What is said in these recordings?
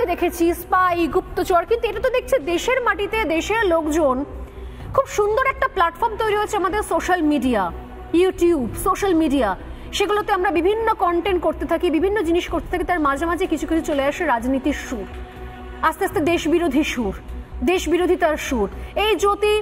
আমি দেখেছি স্পাই, গুপ্তচর, কিন্তু এটা তো দেখছি দেশের মাটিতে দেশের লোকজন খুব সুন্দর একটা প্ল্যাটফর্ম তৈরি হয়েছে আমাদের social media, YouTube, social media, সেগুলোতে আমরা বিভিন্ন কন্টেন্ট করতে থাকি, বিভিন্ন জিনিস করতে থাকি, তার মাঝে মাঝে কিছু কিছু চলে আসে রাজনীতির সুর, আস্তে আস্তে দেশবিরোধী সুর, দেশবিরোধিতার সুর। এই জ্যোতি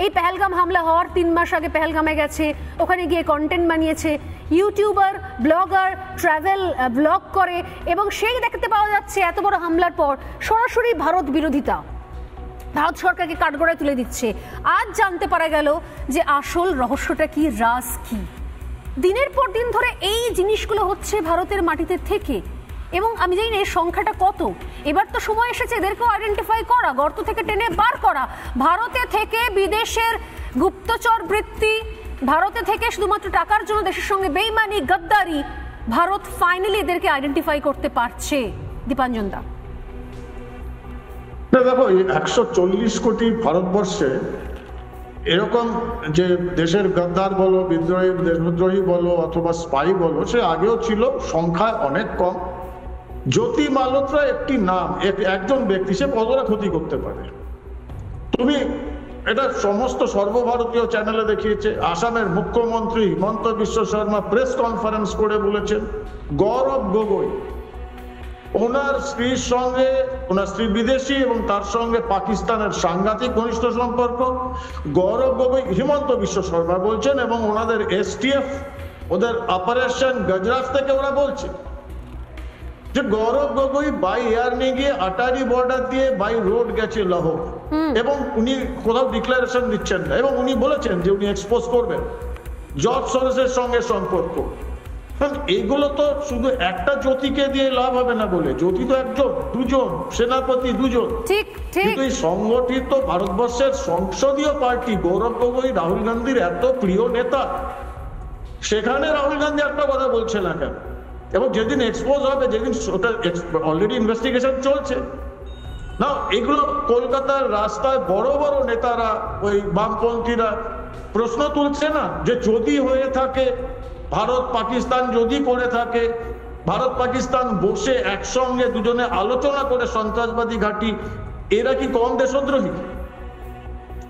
এই পেহেলগাম হামলা হওয়ার 3 মাস আগে পেহেলগামে গেছে, ওখানে গিয়ে কন্টেন্ট বানিয়েছে, ইউটিউবার, ব্লগার, ট্রাভেল ব্লগ করে, এবং সেই দেখতে পাওয়া যাচ্ছে এত বড় হামলার পর সরাসরি ভারত বিরোধিতা, ভারত সরকারকে কাঠগড়ায় তুলে দিচ্ছে। আজ জানতে পারা গেল যে আসল রহস্যটা কি, রাজ কি। দিনের পর দিন ধরে এই জিনিসগুলো হচ্ছে ভারতের মাটিতে থেকে, এবং আমি জানি না এর সংখ্যাটা কত। এবার তো সময় এসেছে এদেরকেও আইডেন্টিফাই করা, গর্ত থেকে টেনে বার করা। ভারতে থেকে বিদেশের গুপ্তচর বৃত্তি, ভারতে থেকে শুধুমাত্র টাকার জন্য দেশের সঙ্গে বেইমানি, গদ্দারি, ভারত ফাইনালি এদেরকে আইডেন্টিফাই করতে পারছে। দীপাঞ্জন দা, দেখো 140 কোটি ভারতবর্ষে এরকম যে দেশের গদ্দার বলো, বিদ্রোহী, দেশবিদ্রোহী বলো অথবা স্পাই বলো, সে আগেও ছিল, সংখ্যায় অনেক কম। জ্যোতি মালহোত্রা একটি নাম, একজন ব্যক্তি, সে কতটা ক্ষতি করতে পারে? তুমি এটা সমস্ত সর্বভারতীয় চ্যানেলে দেখিয়েছে। আসামের মুখ্যমন্ত্রী হিমন্ত বিশ্ব শর্মা প্রেস কনফারেন্স করে বলেছেন গৌরব গগৈ, ওনার স্ত্রীর সঙ্গে, ওনার স্ত্রী বিদেশি এবং তার সঙ্গে পাকিস্তানের সাংঘাতিক ঘনিষ্ঠ সম্পর্ক। গৌরব গগৈ, হিমন্ত বিশ্ব শর্মা বলছেন, এবং ওনাদের এসটিএফ, ওদের অপারেশন গজরাজ থেকে ওরা বলছে যে গৌরব গগৈ বাই এয়ার নিয়ে গিয়ে আটারি বর্ডার দিয়ে বাই রোড গেছে লাহোর, এবং উনি কোথাও ডিক্লারেশন দিচ্ছেন না, এবং উনি বলেছেন যে উনি এক্সপোজ করবেন জর্জ সরোসের সঙ্গে সম্পর্ক। এইগুলো তো শুধু একটা জ্যোতিকে দিয়ে লাভ হবে না বলে, জ্যোতি তো একজন, দুজন সেনাপতি, দুজন, কিন্তু এই সংগঠিত ভারতবর্ষের সংসদীয় পার্টি গৌরব গগৈ রাহুল গান্ধীর এত প্রিয় নেতা, সেখানে রাহুল গান্ধী একটা কথা বলছে না কেন? এবং যেদিন এক্সপোজ হবে, যেদিন ওটা অলরেডি ইনভেস্টিগেশন চলছে না, এগুলো কলকাতার রাস্তায় বড় বড় নেতারা, ওই বামপন্থীরা প্রশ্ন তুলছে না যে যদি হয়ে থাকে, ভারত পাকিস্তান যদি করে থাকে, ভারত পাকিস্তান বসে একসঙ্গে দুজনে আলোচনা করে সন্ত্রাসবাদী ঘাঁটি, এরা কি কম দেশদ্রোহী?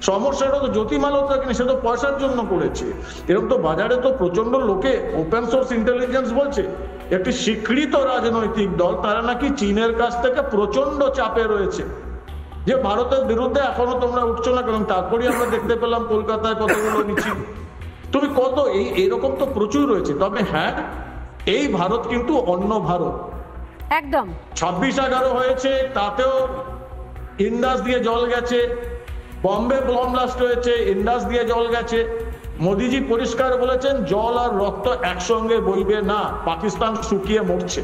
সমস্যাটা তো জ্যোতি মালহোত্রা কিনে, সে তো পয়সার জন্য করেছে। এরকম তো বাজারে তো প্রচন্ড লোকে, ওপেন সোর্স ইন্টেলিজেন্স বলছে, একটি স্বীকৃত রাজনৈতিক দল, তারা নাকি চীনের কাছ থেকে প্রচন্ড চাপে রয়েছে যে ভারতের বিরুদ্ধে এখনো তোমরা উঠছো না, কারণ তারপরই আমরা দেখতে পেলাম কলকাতায় কতগুলো মিছিল। তুমি কত এরকম তো প্রচুর রয়েছে। তবে হ্যাঁ, এই ভারত কিন্তু অন্য ভারত, একদম 26/11 হয়েছে, তাতেও ইন্দাস দিয়ে জল গেছে, বম্বে বম ব্লাস্ট হয়েছে, ইন্দাস দিয়ে জল গেছে। মোদিজি পরিষ্কার বলেছেন জল আর রক্ত একসঙ্গে বইবে না, পাকিস্তান শুকিয়ে মরছে।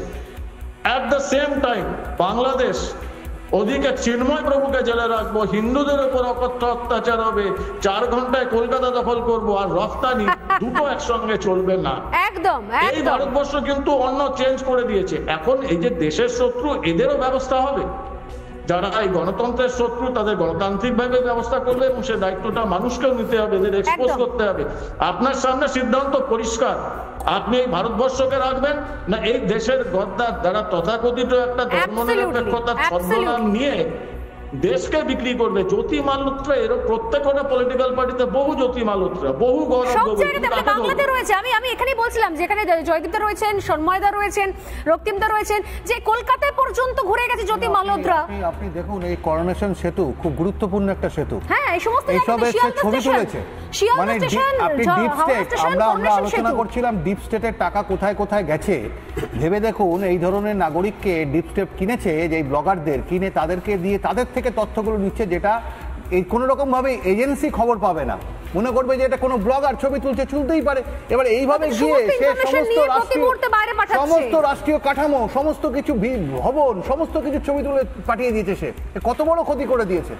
At the same time Bangladesh ওদিকে চিন্ময় প্রভুকে জেলে রাখবো, হিন্দুদের উপর অকথ্য অত্যাচার হবে, 4 ঘন্টায় কলকাতা দখল করব, আর রফতানি দুটো একসঙ্গে চলবে না। একদম এই ভারতবর্ষ কিন্তু অন্য চেঞ্জ করে দিয়েছে। এখন এই যে দেশের শত্রু, এদেরও ব্যবস্থা হবে। যারা এই গণতন্ত্রের শত্রু, তাদের গণতান্ত্রিক ভাবে ব্যবস্থা করবে, এবং সে দায়িত্বটা মানুষকেও নিতে হবে, এদের এক্সপোজ করতে হবে। আপনার সামনে সিদ্ধান্ত পরিষ্কার, আপনি এই ভারতবর্ষকে রাখবেন না এই দেশের গদ্দার যারা তথাকথিত একটা ধর্মনিরপেক্ষতার ছদ্মনাম নিয়ে দেশকে বিক্রি করবে। জ্যোতি মালহোত্রা, এর প্রত্যেকটা পলিটিক্যাল পার্টিতে বহু জ্যোতি মালহোত্রা, বহু গৌরব বাংলাতে রয়েছে। আমি এখানেই বলছিলাম, যেখানে জয়দীপদা রয়েছেন, সন্ময়দা রয়েছেন, রক্তিমদা রয়েছেন, যে কলকাতায় পর্যন্ত ঘুরে গেছে জ্যোতি মালহোত্রা। আপনি দেখুন, এই করোনেশন সেতু খুব গুরুত্বপূর্ণ একটা সেতু। হ্যাঁ, এই সমস্ত ছবি তুলেছে, মানে আপনি ডিপ স্টেট, আমরা আলোচনা করছিলাম ডিপ স্টেটের টাকা কোথায় কোথায় গেছে। ভেবে দেখুন, এই ধরনের নাগরিককে ডিপ স্টেট কিনেছে, যে ব্লগারদের কিনে তাদেরকে দিয়ে তাদের থেকে তথ্যগুলো নিচ্ছে, যেটা এই কোনো রকম ভাবে এজেন্সি খবর পাবে না, মনে করবে যে এটা কোনো ব্লগার ছবি তুলছে, চলতেই পারে। এবার এইভাবে গিয়ে সে সমস্ত রাষ্ট্রীয় কাঠামো, সমস্ত কিছু ভবন, সমস্ত কিছু ছবি তুলে পাঠিয়ে দিয়েছে। সে কত বড় ক্ষতি করে দিয়েছে।